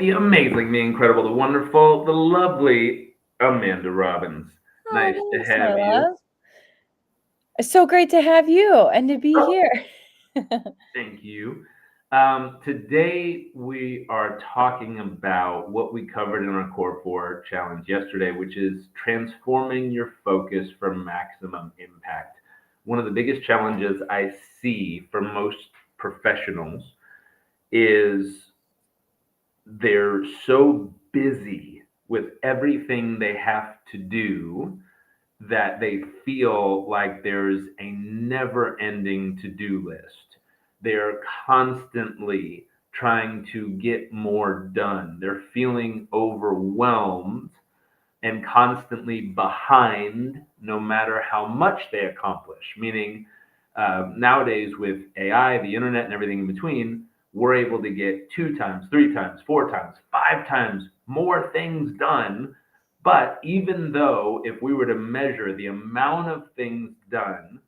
the amazing, the incredible, the wonderful, the lovely Amanda Robbins. Oh, Nice to thanks, my have you. love. It's so great to have you and to be here. Thank you. Today we are talking about what we covered in our Core 4 challenge yesterday, which is transforming your focus for maximum impact. One of the biggest challenges I see for most professionals is they're so busy with everything they have to do that they feel like there's a never ending to do list. They're constantly trying to get more done. They're feeling overwhelmed and constantly behind no matter how much they accomplish. Meaning, nowadays with AI, the internet, and everything in between, we're able to get 2 times, 3 times, 4 times, 5 times more things done. But even though, if we were to measure the amount of things done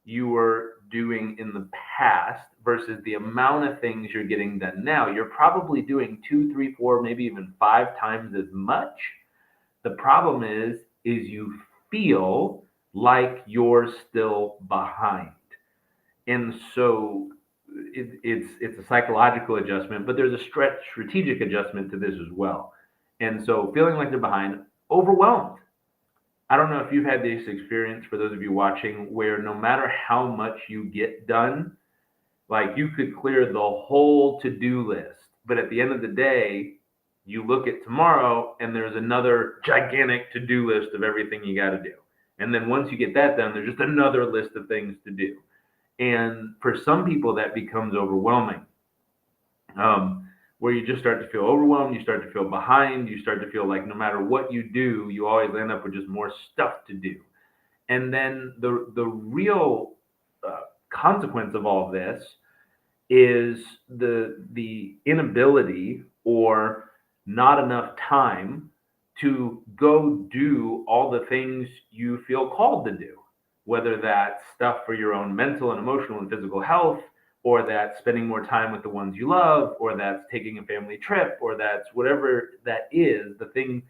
you were doing in the past versus the amount of things you're getting done now, you're probably doing two, three, four, maybe even 5 times as much. The problem is you feel like you're still behind. And so it's a psychological adjustment, but there's a strategic adjustment to this as well. And so feeling like they're behind, overwhelmed. I don't know if you've had this experience for those of you watching where no matter how much you get done, like you could clear the whole to-do list, but at the end of the day, you look at tomorrow and there's another gigantic to-do list of everything you got to do. And then once you get that done, there's just another list of things to do. And for some people, that becomes overwhelming, where you just start to feel overwhelmed, you start to feel behind, you start to feel like no matter what you do, you always end up with just more stuff to do. And then the real consequence of all of this is the inability or not enough time to go do all the things you feel called to do, whether that's stuff for your own mental and emotional and physical health, or that's spending more time with the ones you love, or that's taking a family trip, or that's whatever that is, the thing,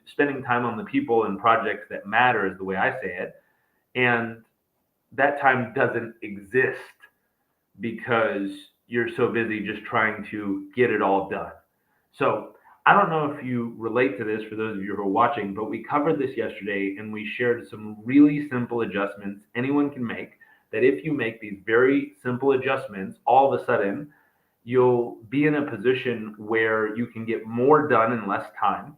spending time on the people and projects that matter is the way I say it. And that time doesn't exist because you're so busy just trying to get it all done. So I don't know if you relate to this for those of you who are watching, but we covered this yesterday and we shared some really simple adjustments anyone can make. That if you make these very simple adjustments, all of a sudden you'll be in a position where you can get more done in less time.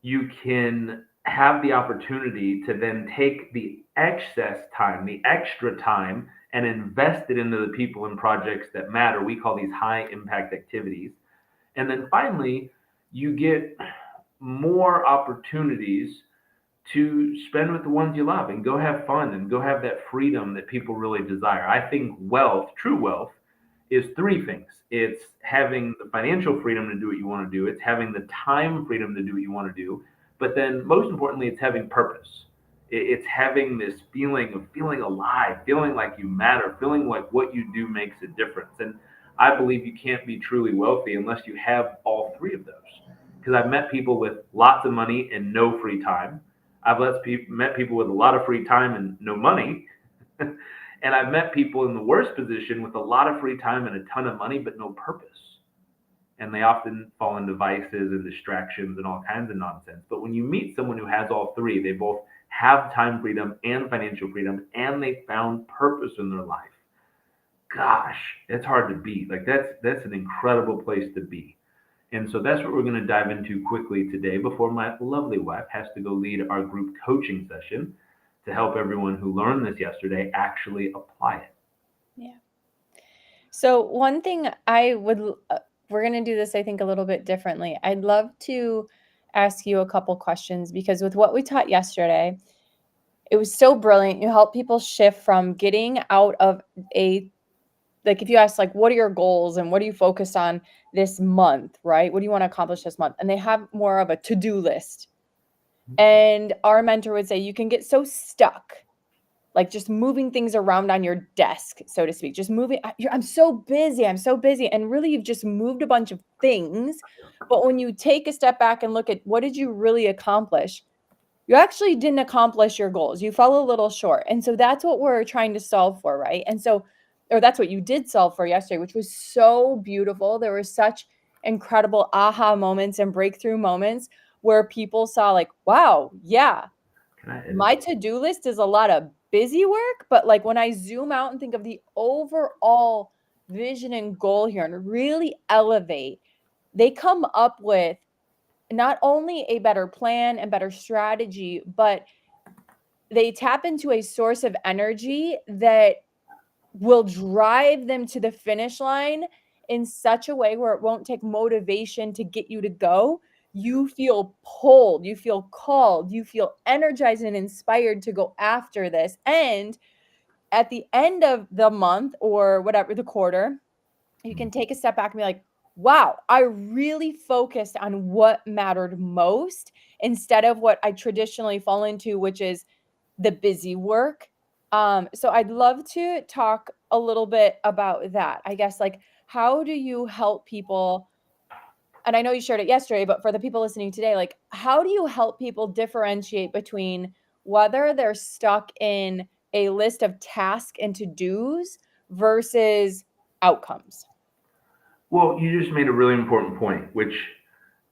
You can have the opportunity to then take the excess time, the extra time, and invest it into the people and projects that matter. We call these high impact activities. And then finally, you get more opportunities to spend with the ones you love and go have fun and go have that freedom that people really desire. I think wealth, true wealth, is three things. It's having the financial freedom to do what you want to do, it's having the time freedom to do what you want to do, but then most importantly, it's having purpose. It's having this feeling of feeling alive, feeling like you matter, feeling like what you do makes a difference. And I believe you can't be truly wealthy unless you have all three of those. Because I've met people with lots of money and no free time. I've met people with a lot of free time and no money. And I've met people in the worst position with a lot of free time and a ton of money, but no purpose. And they often fall into vices and distractions and all kinds of nonsense. But when you meet someone who has all three, they both have time freedom and financial freedom, and they found purpose in their life. Gosh, it's hard to beat. Like that's an incredible place to be. And so that's what we're going to dive into quickly today before my lovely wife has to go lead our group coaching session to help everyone who learned this yesterday actually apply it. Yeah. So one thing we're going to do this, I think, a little bit differently. I'd love to ask you a couple questions because with what we taught yesterday, it was so brilliant. You help people shift from getting out of like if you ask like, what are your goals and what are you focused on this month, right? What do you want to accomplish this month? And they have more of a to-do list. And our mentor would say, you can get so stuck like just moving things around on your desk, so to speak, just moving. I'm so busy. I'm so busy. And really, you've just moved a bunch of things. But when you take a step back and look at what did you really accomplish, you actually didn't accomplish your goals. You fell a little short. And so that's what we're trying to solve for, right? And so, or that's what you did solve for yesterday, which was so beautiful. There were such incredible aha moments and breakthrough moments where people saw, like, wow, yeah, Can I edit my that? to-do list is a lot of busy work, but like when I zoom out and think of the overall vision and goal here and really elevate, they come up with not only a better plan and better strategy, but they tap into a source of energy that will drive them to the finish line in such a way where it won't take motivation to get you to go. You feel pulled, you feel called, you feel energized and inspired to go after this. And at the end of the month or whatever, the quarter, you can take a step back and be like, wow, I really focused on what mattered most instead of what I traditionally fall into, which is the busy work. So I'd love to talk a little bit about that. I guess, like, how do you help people? And I know you shared it yesterday, but for the people listening today, like, how do you help people differentiate between whether they're stuck in a list of tasks and to-dos versus outcomes? Well, you just made a really important point, which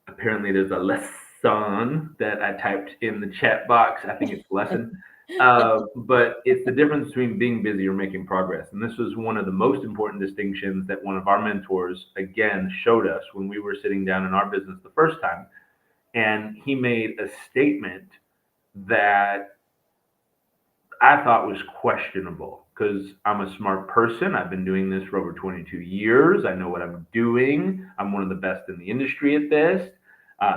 apparently there's a lesson that I typed in the chat box. I think it's lesson. But it's the difference between being busy or making progress. And this was one of the most important distinctions that one of our mentors, again, showed us when we were sitting down in our business the first time. And he made a statement that I thought was questionable because I'm a smart person. I've been doing this for over 22 years. I know what I'm doing. I'm one of the best in the industry at this.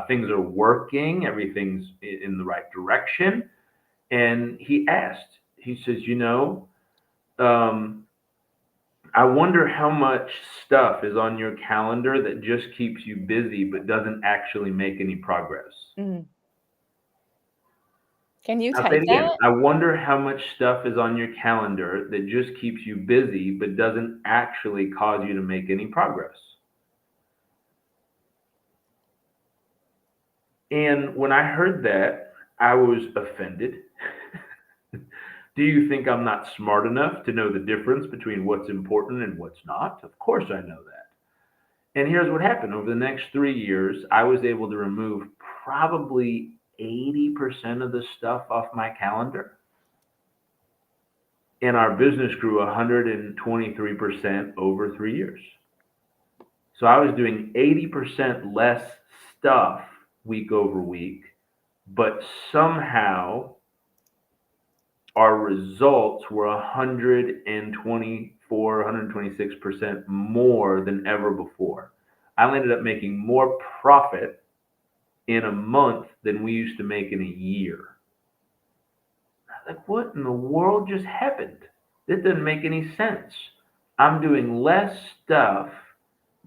Things are working. Everything's in the right direction. And he asked, he says, um, I wonder how much stuff is on your calendar that just keeps you busy but doesn't actually make any progress. Mhm. Can you I'll say type it again. that? I wonder how much stuff is on your calendar that just keeps you busy but doesn't actually cause you to make any progress. And when I heard that, I was offended. Do you think I'm not smart enough to know the difference between what's important and what's not? Of course I know that. And here's what happened. Over the next 3 years, I was able to remove probably 80% of the stuff off my calendar. And our business grew 123% over 3 years. So I was doing 80% less stuff week over week, but somehow our results were 124, 126% more than ever before. I ended up making more profit in a month than we used to make in a year. Like, what in the world just happened? This doesn't make any sense. I'm doing less stuff,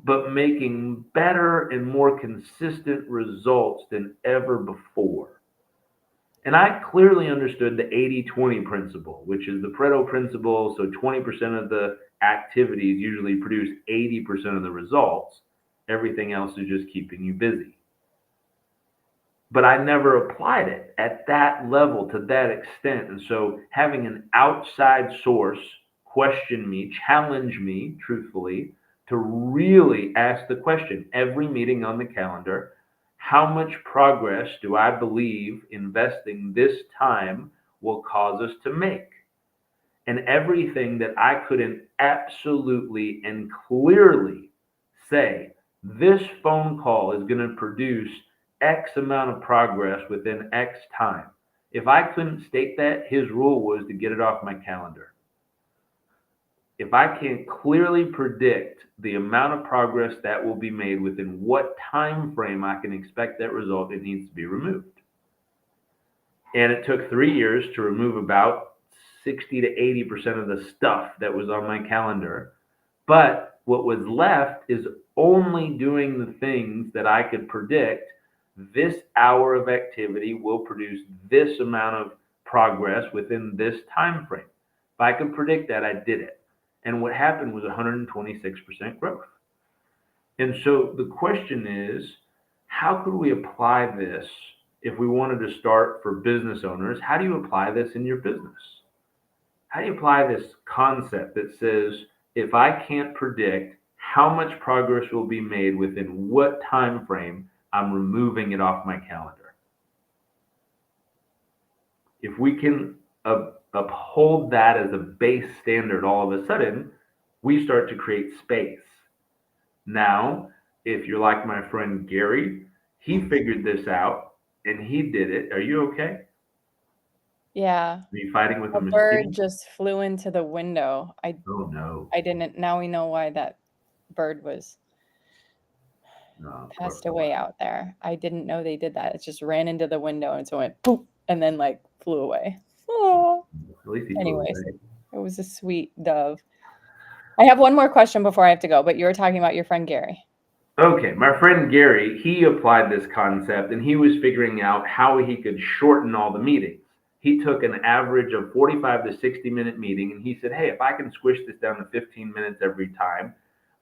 but making better and more consistent results than ever before. And I clearly understood the 80-20 principle, which is the Pareto principle. So 20% of the activities usually produce 80% of the results. Everything else is just keeping you busy. But I never applied it at that level to that extent. And so having an outside source question me, challenge me, truthfully, to really ask the question every meeting on the calendar, how much progress do I believe investing this time will cause us to make? And everything that I couldn't absolutely and clearly say, this phone call is going to produce X amount of progress within X time. If I couldn't state that, his rule was to get it off my calendar. If I can't clearly predict the amount of progress that will be made within what time frame I can expect that result, it needs to be removed. And it took 3 years to remove about 60 to 80% of the stuff that was on my calendar. But what was left is only doing the things that I could predict. This hour of activity will produce this amount of progress within this time frame. If I could predict that, I did it. And what happened was 126% growth. And so the question is, how could we apply this if we wanted to start for business owners? How do you apply this in your business? How do you apply this concept that says, if I can't predict how much progress will be made within what time frame, I'm removing it off my calendar? If we can uphold that as a base standard, all of a sudden, we start to create space. Now, if you're like my friend Gary, he figured this out and he did it. Are you okay? Yeah. Are you fighting with a A bird mosquito? just flew into the window. Oh no. I didn't. Now we know why that bird was No, poor passed boy. away out there. I didn't know they did that. It just ran into the window and so went poof and then like flew away. Oh. At least he flew Anyways, away. it was a sweet dove. I have one more question before I have to go, but you were talking about your friend Gary. Okay, my friend Gary, he applied this concept and he was figuring out how he could shorten all the meetings. He took an average of 45 to 60-minute meeting and he said, hey, if I can squish this down to 15 minutes every time,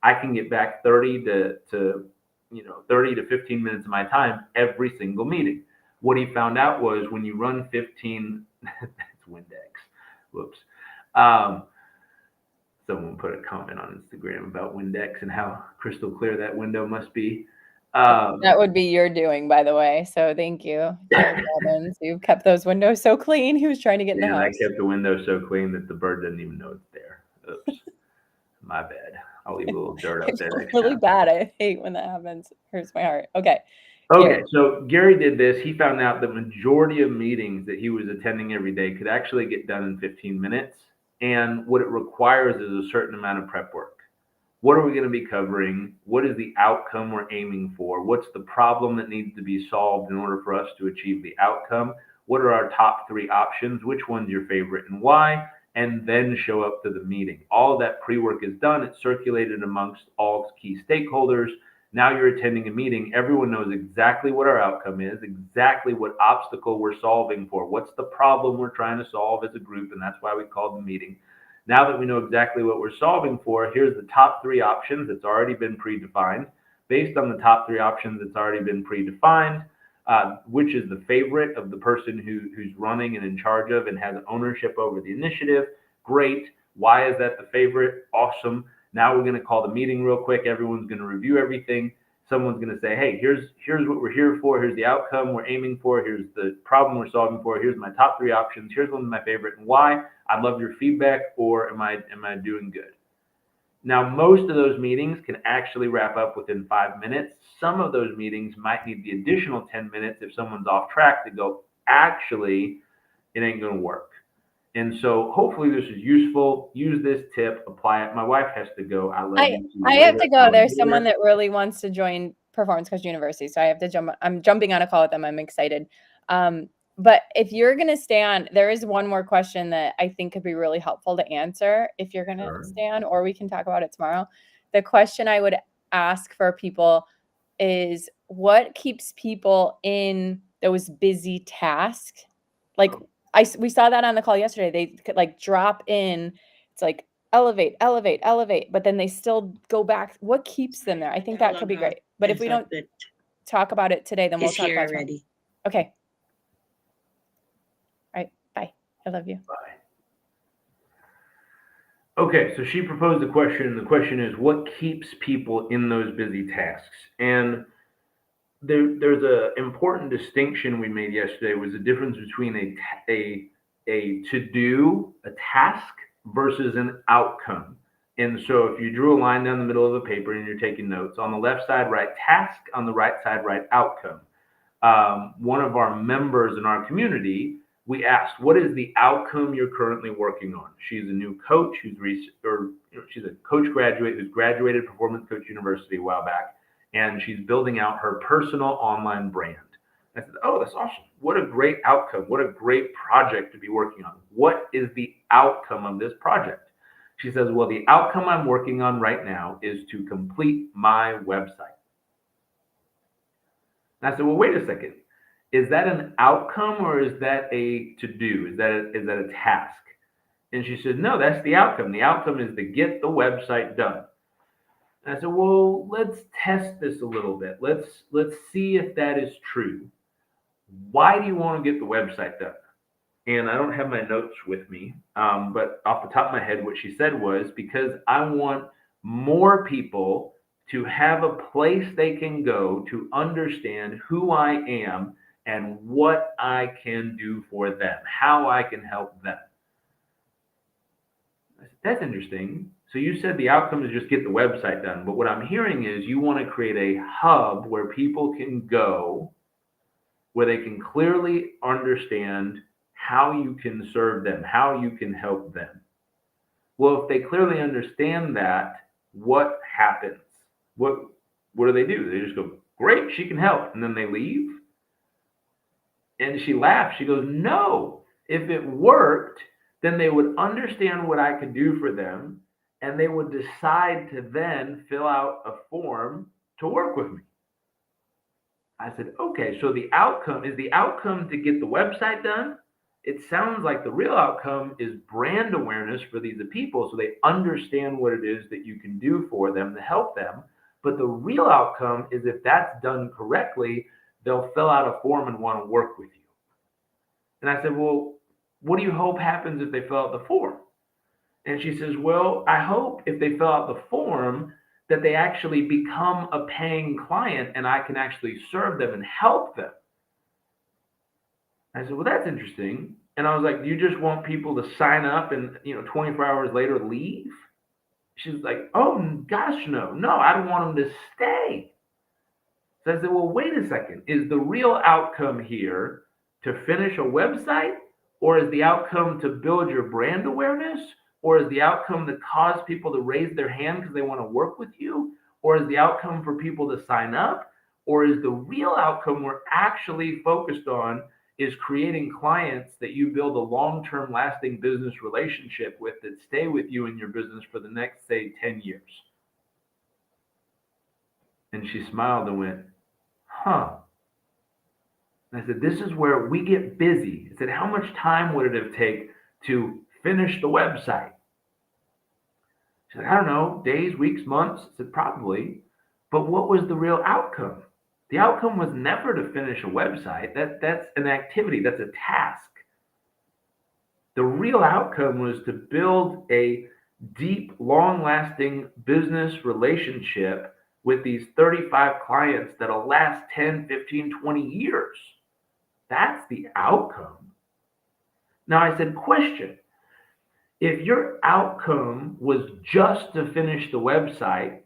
I can get back 30 to 15 minutes of my time every single meeting. What he found out was when you run 15, that's Windex. Whoops. Someone put a comment on Instagram about Windex and how crystal clear that window must be. That would be your doing, by the way. So thank you, Jared Robbins. You've kept those windows so clean. He was trying to get in the And I house. kept the window so clean that the bird doesn't even know it's there. Oops. My bad. I'll leave a little dirt up It's there next really time. bad. I hate when that happens. Hurts my heart. Okay. Okay, so Gary did this. He found out the majority of meetings that he was attending every day could actually get done in 15 minutes. And what it requires is a certain amount of prep work. What are we going to be covering? What is the outcome we're aiming for? What's the problem that needs to be solved in order for us to achieve the outcome? What are our top 3 options? Which one's your favorite and why? And then show up to the meeting. All of that pre-work is done. It's circulated amongst all key stakeholders. Now you're attending a meeting. Everyone knows exactly what our outcome is, exactly what obstacle we're solving for. What's the problem we're trying to solve as a group? And that's why we called the meeting. Now that we know exactly what we're solving for, here's the top 3 options that's already been predefined. Based on the top 3 options that's already been predefined, which is the favorite of the person who's running and in charge of and has ownership over the initiative? Great. Why is that the favorite? Awesome. Now we're going to call the meeting real quick. Everyone's going to review everything. Someone's going to say, hey, here's what we're here for. Here's the outcome we're aiming for. Here's the problem we're solving for. Here's my top 3 options. Here's one of my favorite and why. I'd love your feedback, or am I doing good? Now, most of those meetings can actually wrap up within 5 minutes. Some of those meetings might need the additional 10 minutes if someone's off track to go, actually, it ain't going to work. And so hopefully this is useful. Use this tip, apply it. My wife has to go. I love you. I have to go. There's someone that really wants to join Performance Coach University, so I have to jump. I'm jumping on a call with them. I'm excited. But if you're going to stay on, there is one more question that I think could be really helpful to answer if you're going to stay on, or we can talk about it tomorrow. The question I would ask for people is, what keeps people in those busy tasks? Like we saw that on the call yesterday. They could like drop in. It's like elevate, elevate, elevate, but then they still go back. What keeps them there? I think that could be great. But if we don't talk about it today, then we'll talk about it tomorrow. Okay. All right. Bye. I love you. Bye. Okay, so she proposed a question. The question is, what keeps people in those busy tasks? And there's an important distinction we made yesterday, was the difference between a to-do, a task, versus an outcome. And so if you drew a line down the middle of the paper and you're taking notes, on the left side, write task, on the right side, write outcome. One of our members in our community, we asked, what is the outcome you're currently working on? She's a new coach she's a coach graduate who's graduated Performance Coach University a while back, and she's building out her personal online brand. I said, oh, that's awesome. What a great outcome. What a great project to be working on. What is the outcome of this project? She says, well, the outcome I'm working on right now is to complete my website. And I said, well, wait a second. Is that an outcome or is that a to do? Is that a task? And she said, no, that's the outcome. The outcome is to get the website done. And I said, well, let's test this a little bit. Let's see if that is true. Why do you want to get the website done? And I don't have my notes with me, but off the top of my head, what she said was because I want more people to have a place they can go to understand who I am and what I can do for them, how I can help them. I said, that's interesting. So you said the outcome is just get the website done, but what I'm hearing is you want to create a hub where people can go, where they can clearly understand how you can serve them, how you can help them. Well, if they clearly understand that, what happens? What what do? They just go, "Great, she can help," and then they leave. And she laughs. She goes, "No. If it worked, then they would understand what I could do for them, and they would decide to then fill out a form to work with me." I said, okay, so the outcome to get the website done? It sounds like the real outcome is brand awareness for these people so they understand what it is that you can do for them to help them. But the real outcome is if that's done correctly, they'll fill out a form and want to work with you. And I said, well, what do you hope happens if they fill out the form? And she says, well, I hope if they fill out the form that they actually become a paying client and I can actually serve them and help them. I said, well, that's interesting. And I was like, do you just want people to sign up and, 24 hours later leave? She's like, oh, gosh, no, I don't want them to stay. So I said, well, wait a second. Is the real outcome here to finish a website, or is the outcome to build your brand awareness? Or is the outcome to cause people to raise their hand because they want to work with you? Or is the outcome for people to sign up? Or is the real outcome we're actually focused on is creating clients that you build a long-term lasting business relationship with that stay with you in your business for the next, say, 10 years? And she smiled and went, huh. And I said, this is where we get busy. I said, how much time would it have taken to finish the website? She said, I don't know, days, weeks, months. I said, probably. But what was the real outcome? The outcome was never to finish a website. That's an activity. That's a task. The real outcome was to build a deep, long-lasting business relationship with these 35 clients that'll last 10, 15, 20 years. That's the outcome. Now I said, question. If your outcome was just to finish the website,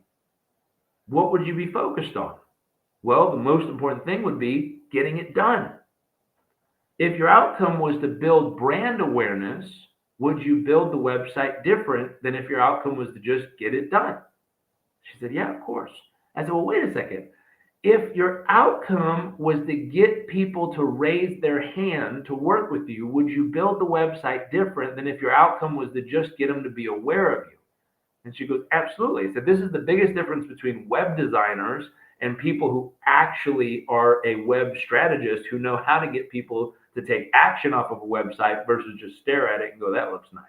what would you be focused on? Well, the most important thing would be getting it done. If your outcome was to build brand awareness, would you build the website different than if your outcome was to just get it done? She said, yeah, of course. I said, well, wait a second. If your outcome was to get people to raise their hand to work with you, would you build the website different than if your outcome was to just get them to be aware of you? And she goes, absolutely. I said, this is the biggest difference between web designers and people who actually are a web strategist who know how to get people to take action off of a website versus just stare at it and go, that looks nice.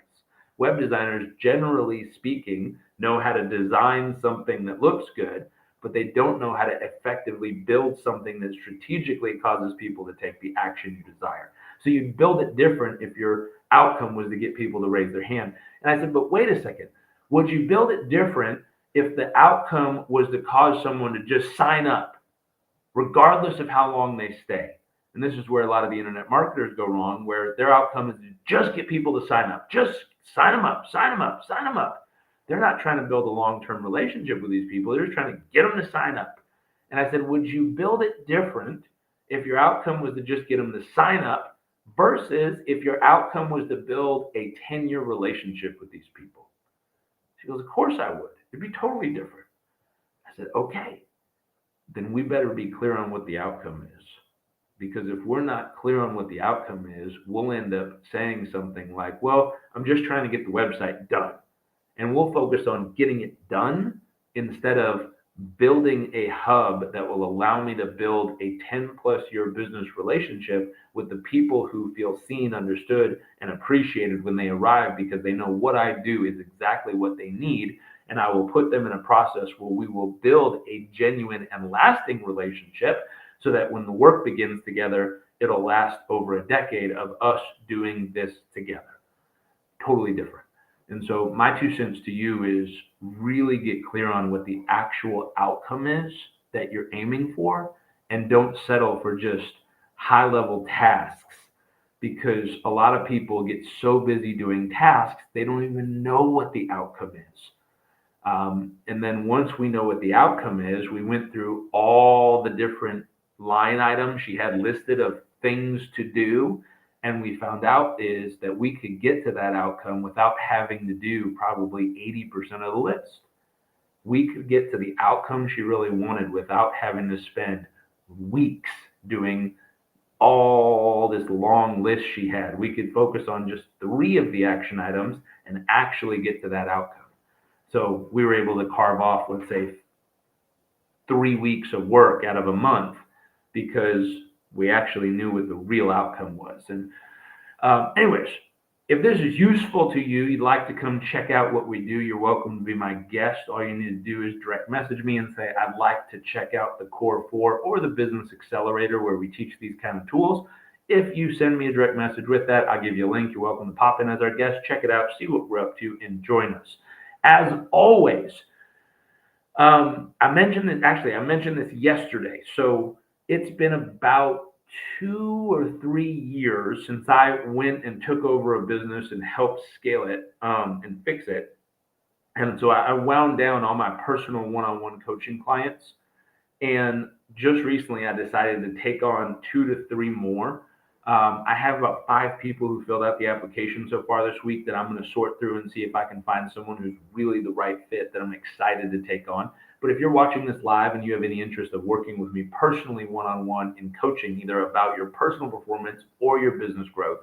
Web designers, generally speaking, know how to design something that looks good, but they don't know how to effectively build something that strategically causes people to take the action you desire. So you build it different if your outcome was to get people to raise their hand. And I said, but wait a second. Would you build it different if the outcome was to cause someone to just sign up, regardless of how long they stay? And this is where a lot of the internet marketers go wrong, where their outcome is to just get people to sign up. Just sign them up, sign them up, sign them up. They're not trying to build a long-term relationship with these people. They're just trying to get them to sign up. And I said, would you build it different if your outcome was to just get them to sign up versus if your outcome was to build a 10-year relationship with these people? She goes, of course I would. It'd be totally different. I said, okay, then we better be clear on what the outcome is. Because if we're not clear on what the outcome is, we'll end up saying something like, well, I'm just trying to get the website done. And we'll focus on getting it done instead of building a hub that will allow me to build a 10 plus year business relationship with the people who feel seen, understood, and appreciated when they arrive, because they know what I do is exactly what they need. And I will put them in a process where we will build a genuine and lasting relationship so that when the work begins together, it'll last over a decade of us doing this together. Totally different. And so my 2 cents to you is really get clear on what the actual outcome is that you're aiming for, and don't settle for just high level tasks, because a lot of people get so busy doing tasks, they don't even know what the outcome is. And then once we know what the outcome is, we went through all the different line items she had listed of things to do. And we found out is that we could get to that outcome without having to do probably 80% of the list. We could get to the outcome she really wanted without having to spend weeks doing all this long list she had. We could focus on just 3 of the action items and actually get to that outcome. So we were able to carve off, let's say, 3 weeks of work out of a month because we actually knew what the real outcome was. And anyways, if this is useful to you, you'd like to come check out what we do, you're welcome to be my guest. All you need to do is direct message me and say, I'd like to check out the Core 4 or the Business Accelerator where we teach these kind of tools. If you send me a direct message with that, I'll give you a link. You're welcome to pop in as our guest, check it out, see what we're up to, and join us. As always, I mentioned this yesterday. So it's been about 2 or 3 years since I went and took over a business and helped scale it and fix it. And so I wound down all my personal one-on-one coaching clients. And just recently, I decided to take on 2 to 3 more. I have about 5 people who filled out the application so far this week that I'm going to sort through and see if I can find someone who's really the right fit that I'm excited to take on. But if you're watching this live and you have any interest of working with me personally one-on-one in coaching, either about your personal performance or your business growth,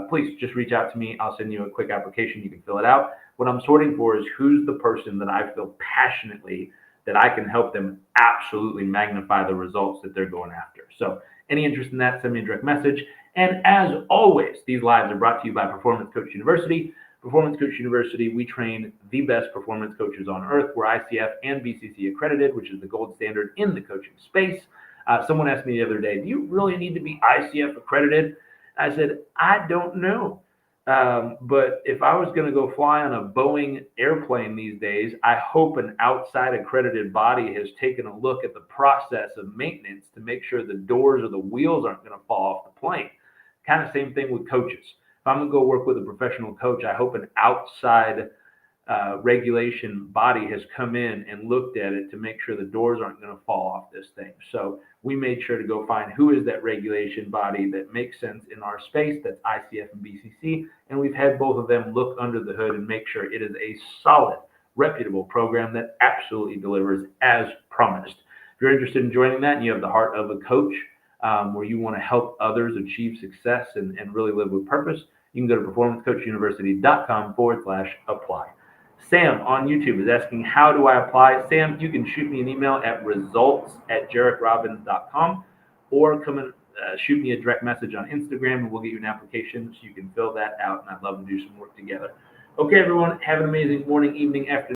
please just reach out to me. I'll send you a quick application. You can fill it out. What I'm sorting for is who's the person that I feel passionately that I can help them absolutely magnify the results that they're going after. So any interest in that, send me a direct message. And as always, these lives are brought to you by Performance Coach University. Performance Coach University, we train the best performance coaches on earth. We're ICF and BCC accredited, which is the gold standard in the coaching space. Someone asked me the other day, do you really need to be ICF accredited? I said, I don't know. But if I was going to go fly on a Boeing airplane these days, I hope an outside accredited body has taken a look at the process of maintenance to make sure the doors or the wheels aren't going to fall off the plane. Kind of same thing with coaches. If I'm going to go work with a professional coach, I hope an outside regulation body has come in and looked at it to make sure the doors aren't going to fall off this thing. So we made sure to go find who is that regulation body that makes sense in our space. That's ICF and BCC. And we've had both of them look under the hood and make sure it is a solid, reputable program that absolutely delivers as promised. If you're interested in joining that and you have the heart of a coach, where you want to help others achieve success and really live with purpose, you can go to performancecoachuniversity.com/apply. Sam on YouTube is asking, how do I apply? Sam, you can shoot me an email at results@jarekrobbins.com or come and shoot me a direct message on Instagram and we'll get you an application so you can fill that out. And I'd love to do some work together. Okay, everyone, have an amazing morning, evening, afternoon.